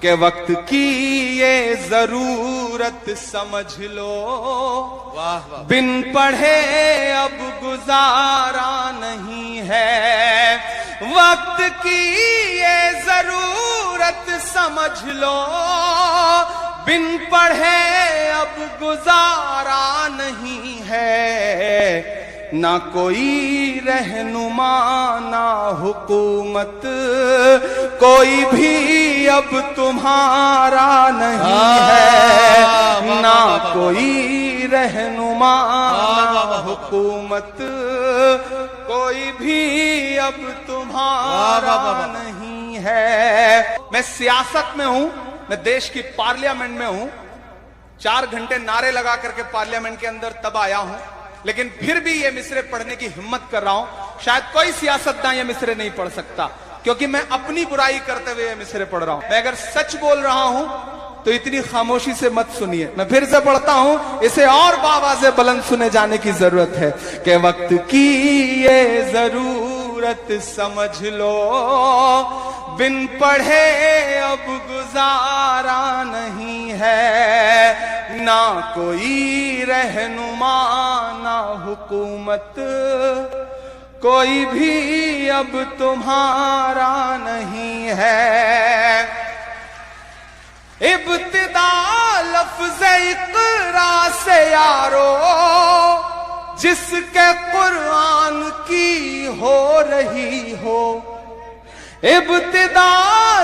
کہ وقت کی یہ ضرورت سمجھ لو، بن پڑھے اب گزارا نہیں ہے۔ وقت کی یہ ضرورت سمجھ لو، بن پڑھے اب گزارا نہیں ہے۔ نہ کوئی رہنما نہ حکومت، کوئی بھی اب تمہارا نہیں ہے۔ نہ کوئی رہنما نہ حکومت، کوئی بھی اب تمہارا نہیں ہے۔ میں سیاست میں ہوں، میں دیش کی پارلیمنٹ میں ہوں، 4 گھنٹے نعرے لگا کر کے پارلیمنٹ کے اندر تب آیا ہوں، لیکن پھر بھی یہ مصرے پڑھنے کی ہمت کر رہا ہوں۔ شاید کوئی سیاستدان یہ مصرے نہیں پڑھ سکتا، کیونکہ میں اپنی برائی کرتے ہوئے یہ مصرے پڑھ رہا ہوں۔ میں اگر سچ بول رہا ہوں تو اتنی خاموشی سے مت سنیے، میں پھر سے پڑھتا ہوں، اسے اور بآواز بلند سنے جانے کی ضرورت ہے کہ وقت کی یہ ضرورت سمجھ لو، بن پڑھے اب گزارا نہیں ہے۔ نہ کوئی رہنما نہ حکومت، کوئی بھی اب تمہارا نہیں ہے۔ ابتدا لفظ اقرا سے یارو، جس کے قرآن کی ہو رہی ہو۔ ابتدا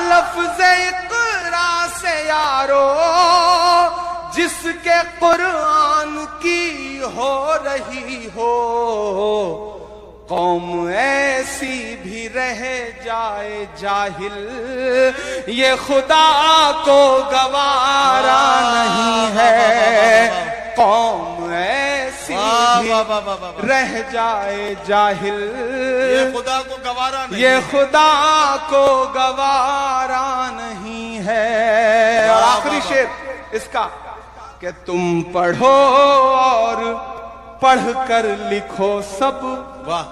لفظ اقرا سے یارو، جس کے قرآن کی ہو رہی ہو۔ قوم ایسی بھی رہ جائے جاہل، یہ خدا کو گوارا نہیں ہے۔ قوم ایسی بھی رہ جائے جاہل، یہ خدا کو گوارا نہیں، یہ خدا کو گوارا نہیں ہے۔ آخری شعر اس کا کہ تم پڑھو اور پڑھ کر لکھو سب، واہ،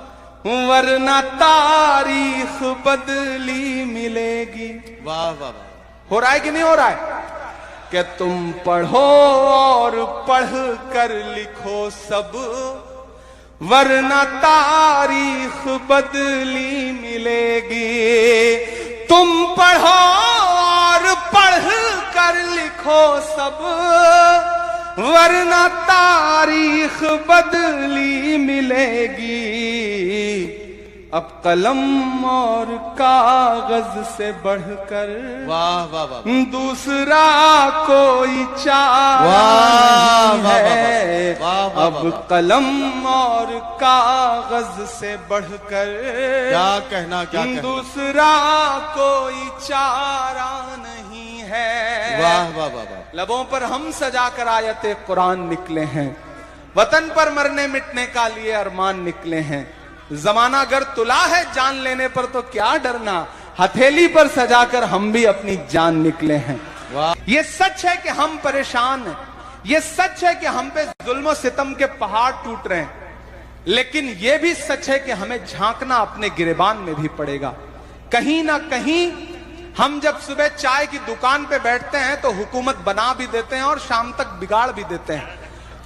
ورنہ تاریخ بدلی ملے گی۔ واہ واہ، ہو رہا ہے کہ نہیں ہو رہا ہے؟ کہ تم پڑھو اور پڑھ کر لکھو سب، ورنہ تاریخ بدلی ملے گی۔ تم پڑھو اور پڑھ کر لکھو سب، ورنہ تاریخ بدلی ملے گی۔ اب قلم اور کاغذ سے بڑھ کر واہ واہ واہ، دوسرا کوئی چارہ نہیں ہے۔ اب قلم اور کاغذ سے بڑھ کر کیا کہنا، کیا کہنا، دوسرا کوئی چارہ نہیں ہے۔ واہ واہ واہ، لبوں پر ہم سجا کر آیت قرآن نکلے ہیں، وطن پر مرنے مٹنے کا لیے ارمان نکلے ہیں۔ زمانہ اگر تلا ہے جان لینے پر تو کیا ڈرنا، ہتھیلی پر سجا کر ہم بھی اپنی جان نکلے ہیں۔ یہ سچ ہے کہ ہم پریشان ہیں، یہ سچ ہے کہ ہم پہ ظلم و ستم کے پہاڑ ٹوٹ رہے ہیں، لیکن یہ بھی سچ ہے کہ ہمیں جھانکنا اپنے گریبان میں بھی پڑے گا۔ کہیں نہ کہیں ہم جب صبح چائے کی دکان پہ بیٹھتے ہیں تو حکومت بنا بھی دیتے ہیں اور شام تک بگاڑ بھی دیتے ہیں،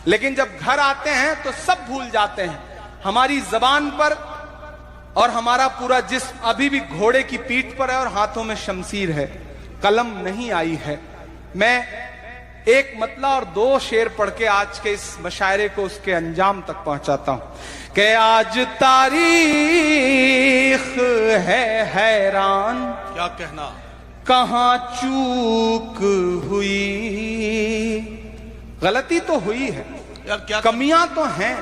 لیکن جب گھر آتے ہیں تو سب بھول جاتے ہیں۔ ہماری زبان پر اور ہمارا پورا جسم ابھی بھی گھوڑے کی پیٹھ پر ہے اور ہاتھوں میں شمشیر ہے، قلم نہیں آئی ہے۔ میں ایک مطلع اور 2 شعر پڑھ کے آج کے اس مشاعرے کو اس کے انجام تک پہنچاتا ہوں کہ آج تاریخ ہے حیران، کیا کہنا، کہاں چوک ہوئی۔ غلطی تو ہوئی ہے، کمیاں تو ہیں،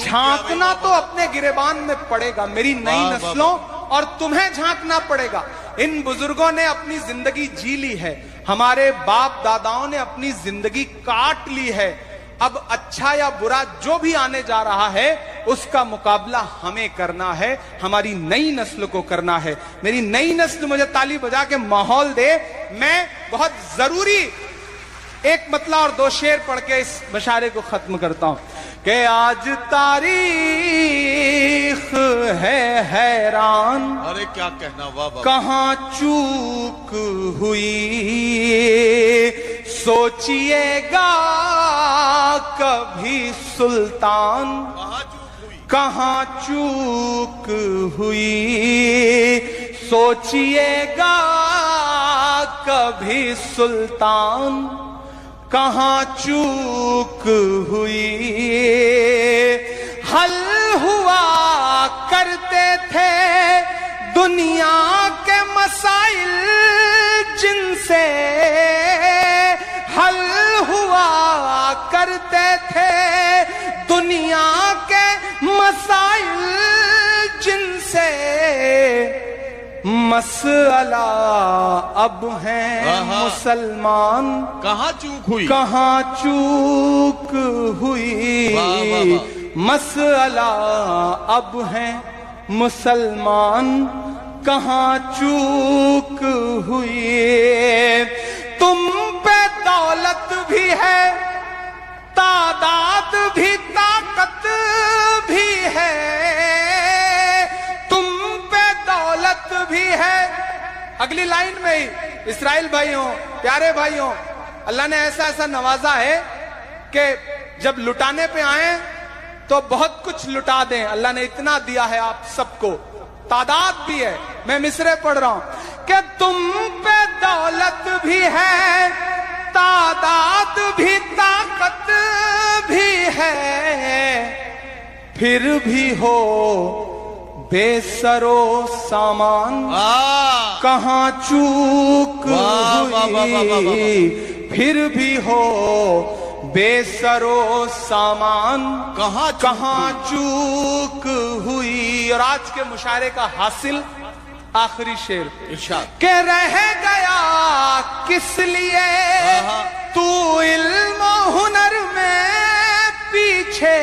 جھانکنا تو اپنے گریبان میں پڑے گا۔ میری نئی نسلوں اور تمہیں جھانکنا پڑے گا۔ ان بزرگوں نے اپنی زندگی جی لی ہے، ہمارے باپ داداؤں نے اپنی زندگی کاٹ لی ہے۔ اب اچھا یا برا جو بھی آنے جا رہا ہے اس کا مقابلہ ہمیں کرنا ہے، ہماری نئی نسل کو کرنا ہے۔ میری نئی نسل مجھے تالی بجا کے ماحول دے۔ میں بہت ضروری ایک مطلع اور 2 شعر پڑھ کے اس مشاعرے کو ختم کرتا ہوں کہ آج تاریخ تاریخ ہے حیران، ارے کیا کہنا، واہ واہ، کہاں چوک ہوئی سوچئے گا کبھی سلطان، کہاں چوک کہاں چوک ہوئی، ہوئی سوچئے گا کبھی سلطان، کہاں چوک ہوئی۔ حل ہوا کرتے تھے دنیا کے مسائل جن سے، حل ہوا کرتے تھے دنیا کے مسائل جن سے، مسئلہ اب ہیں مسلمان، کہاں چوک ہوئی، کہاں چوک ہوئی، واہ واہ واہ، مسئلہ اب ہیں مسلمان، کہاں چوک ہوئی۔ تم پہ دولت بھی ہے، تعداد بھی، طاقت بھی ہے، تم پہ دولت بھی ہے۔ اگلی لائن میں ہی اسرائیل بھائیوں، پیارے بھائیوں، اللہ نے ایسا ایسا نوازا ہے کہ جب لٹانے پہ آئیں تو بہت کچھ لٹا دیں، اللہ نے اتنا دیا ہے آپ سب کو، تعداد بھی ہے۔ میں مصرے پڑھ رہا ہوں کہ تم پہ دولت بھی ہے، تعداد بھی، طاقت بھی ہے، پھر بھی ہو بے سر و سامان، کہاں چوک ہوئی، پھر بھی ہو بے سر و سامان، کہاں چوک ہوئی۔ اور آج کے مشاعرے کا حاصل آخری شعر ارشاد، کہ رہ گیا کس لیے تو علم و ہنر میں پیچھے،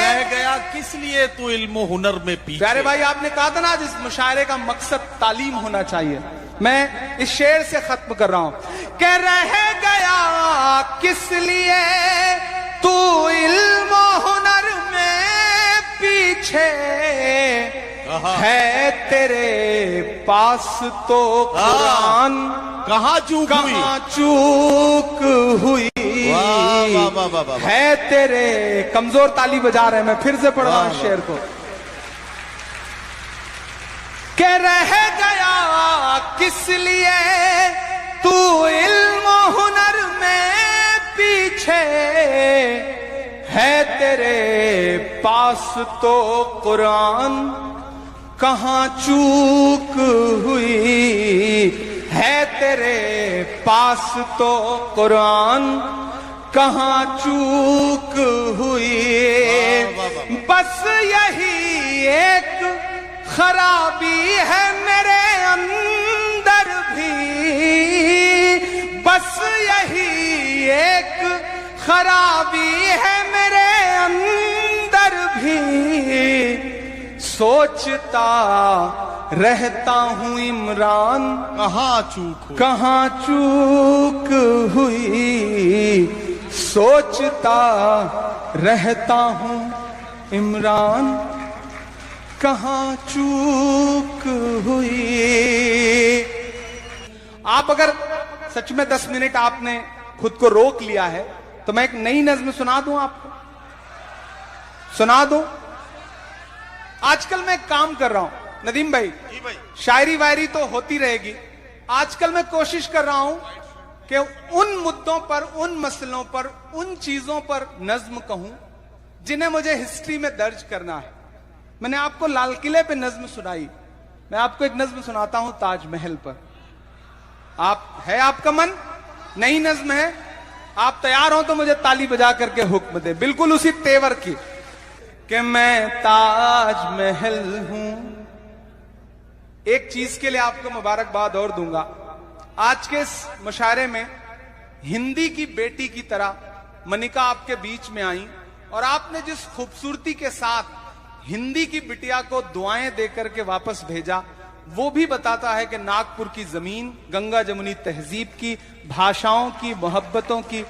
رہ گیا کس لیے تو علم و ہنر میں پیچھے۔ پیارے بھائی، آپ نے کہا تھا نا جس مشاعرے کا مقصد تعلیم ہونا چاہیے، میں اس شعر سے ختم کر رہا ہوں کہ رہ گیا کس لیے تو علم و ہنر میں پیچھے، ہے تیرے پاس تو قرآن، کہاں چوک ہوئی، کہاں چوک ہوئی، ہے تیرے، کمزور تالی بجا رہے ہیں، میں پھر سے پڑھ رہا ہوں شعر کو، کہ رہ گیا کس لیے تو علم و ہنر میں پیچھے، ہے تیرے پاس تو قرآن، کہاں چوک ہوئی، ہے تیرے پاس تو قرآن، کہاں چوک ہوئی۔ بس یہی ایک خرابی ہے میرے اندر بھی، بس یہی ایک خرابی ہے میرے اندر بھی، سوچتا رہتا ہوں عمران، کہاں چوک ہوئی، کہاں چوک ہوئی، سوچتا رہتا ہوں عمران، کہاں چوک ہوئی۔ آپ اگر سچ میں 10 منٹ آپ نے خود کو روک لیا ہے تو میں ایک نئی نظم سنا دوں، آپ کو سنا دوں۔ آج کل میں ایک کام کر رہا ہوں ندیم بھائی، شاعری وائری تو ہوتی رہے گی، آج کل میں کوشش کر رہا ہوں کہ ان مدوں پر، ان مسئلوں پر، ان چیزوں پر نظم کہوں جنہیں مجھے ہسٹری میں درج کرنا ہے۔ میں نے آپ کو لال قلعے پہ نظم سنائی، میں آپ کو ایک نظم سناتا ہوں تاج محل پر۔ آپ کا من، نئی نظم ہے، آپ تیار ہوں تو مجھے تالی بجا کر کے حکم دے، بالکل اسی تیور کی کہ میں تاج محل ہوں۔ ایک چیز کے لیے آپ کو مبارکباد اور دوں گا، آج کے اس مشاعرے میں ہندی کی بیٹی کی طرح منیکا آپ کے بیچ میں آئیں، اور آپ نے جس خوبصورتی کے ساتھ ہندی کی بٹیا کو دعائیں دے کر کے واپس بھیجا، وہ بھی بتاتا ہے کہ ناگپور کی زمین گنگا جمنی تہذیب کی، بھاشاؤں کی، محبتوں کی،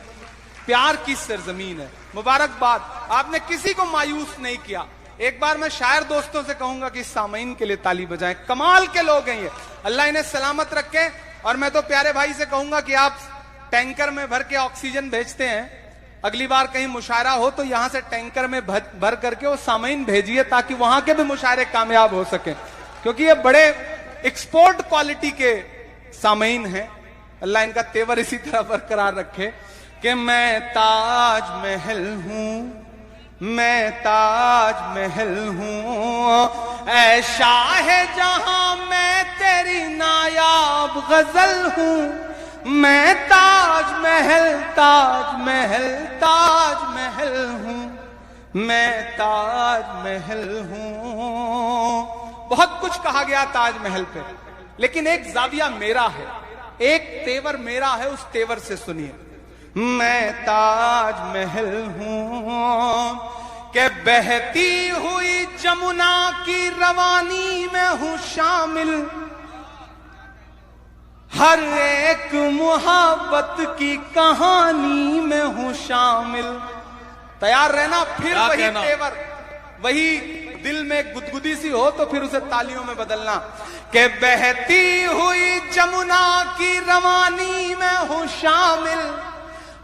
پیار کی سرزمین ہے۔ مبارکباد، آپ نے کسی کو مایوس نہیں کیا، ایک بار میں شاعر دوستوں سے کہوں گا کہ سامعین کے لیے تالی بجائیں. کمال کے لوگ ہیں یہ, اللہ انہیں سلامت رکھے. اور میں تو پیارے بھائی سے کہوں گا کہ آپ ٹینکر میں بھر کے آکسیجن بھیجتے ہیں, اگلی بار کہیں مشاعرہ ہو تو یہاں سے ٹینکر میں بھر کر کے وہ سامعین بھیجیے تاکہ وہاں کے بھی مشاعرے کامیاب ہو سکیں, کیونکہ یہ بڑے ایکسپورٹ کوالٹی کے سامعین ہیں. اللہ ان کا تیور اسی طرح برقرار رکھے. کہ میں تاج محل ہوں, میں تاج محل ہوں, اے شاہ جہاں میں تیری نایاب غزل ہوں. میں تاج محل تاج محل تاج محل ہوں, میں تاج محل ہوں. بہت کچھ کہا گیا تاج محل پہ, لیکن ایک زاویہ میرا ہے, ایک تیور میرا ہے, اس تیور سے سنیے. میں تاج محل ہوں کہ بہتی ہوئی جمنا کی روانی میں ہوں شامل, ہر ایک محبت کی کہانی میں ہوں شامل. تیار رہنا, پھر وہی تیور, وہی دل میں گدگدی سی ہو تو پھر اسے تالیوں میں بدلنا. کہ بہتی ہوئی جمنا کی روانی میں ہوں شامل,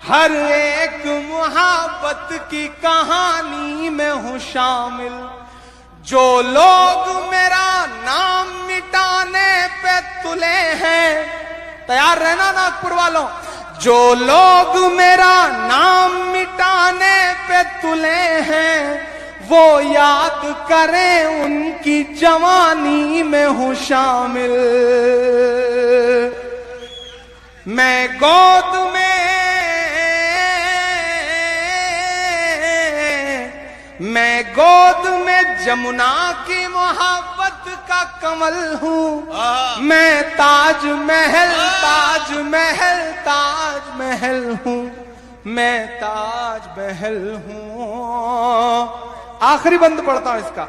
ہر ایک محبت کی کہانی میں ہوں شامل. جو لوگ میرا نام مٹانے پہ تلے ہیں, تیار رہنا ناگپور والوں, جو لوگ میرا نام مٹانے پہ تلے ہیں وہ یاد کریں ان کی جوانی میں ہوں شامل. میں گود میں جمنا کی محبت کا کمل ہوں. میں تاج محل تاج محل تاج محل ہوں, میں تاج محل ہوں. آخری بند پڑھتا ہوں اس کا.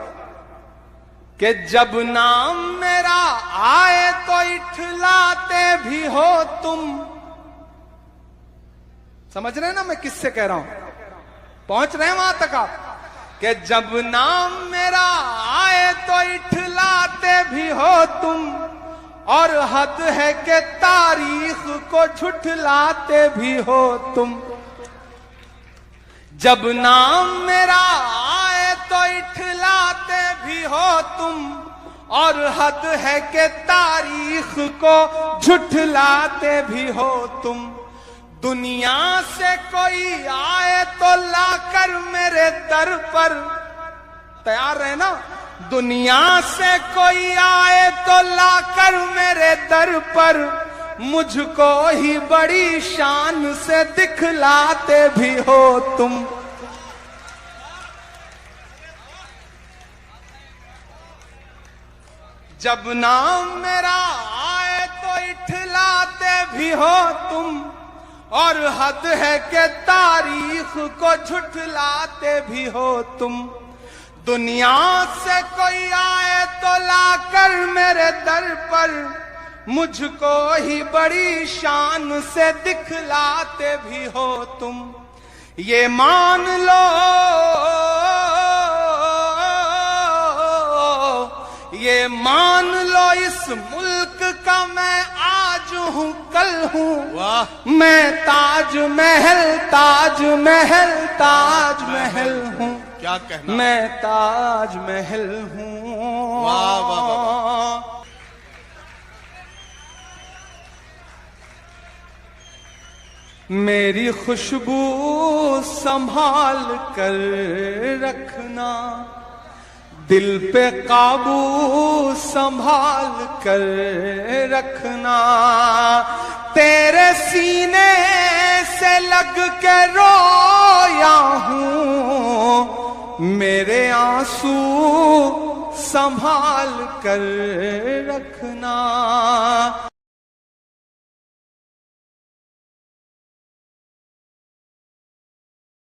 کہ جب نام میرا آئے تو اٹھلاتے بھی ہو تم. سمجھ رہے ہیں نا میں کس سے کہہ رہا ہوں, پہنچ رہے ہیں وہاں تک آپ. کہ جب نام میرا آئے تو اٹھلاتے بھی ہو تم, اور حد ہے کہ تاریخ کو جھٹلاتے بھی ہو تم. جب نام میرا آئے تو اٹھلاتے بھی ہو تم, اور حد ہے کہ تاریخ کو جھٹلاتے بھی ہو تم. دنیا سے کوئی آئے تو لا کر میرے در پر, تیار رہے نا, دنیا سے کوئی آئے تو لا کر میرے در پر, مجھ کو ہی بڑی شان سے دکھلاتے بھی ہو تم. جب نام میرا آئے تو اٹھلاتے بھی ہو تم, اور حد ہے کہ تاریخ کو جھٹلاتے بھی ہو تم. دنیا سے کوئی آئے تو لا کر میرے در پر, مجھ کو ہی بڑی شان سے دکھلاتے بھی ہو تم. یہ مان لو یہ مان لو اس ملک کا میں آج ہوں کل ہوں. میں تاج محل تاج محل تاج محل ہوں, کیا کہنا, میں تاج محل ہوں. واہ واہ واہ. میری خوشبو سنبھال کر رکھنا, دل پہ قابو سنبھال کر رکھنا. تیرے سینے سے لگ کے رویا ہوں, میرے آنسو سنبھال کر رکھنا.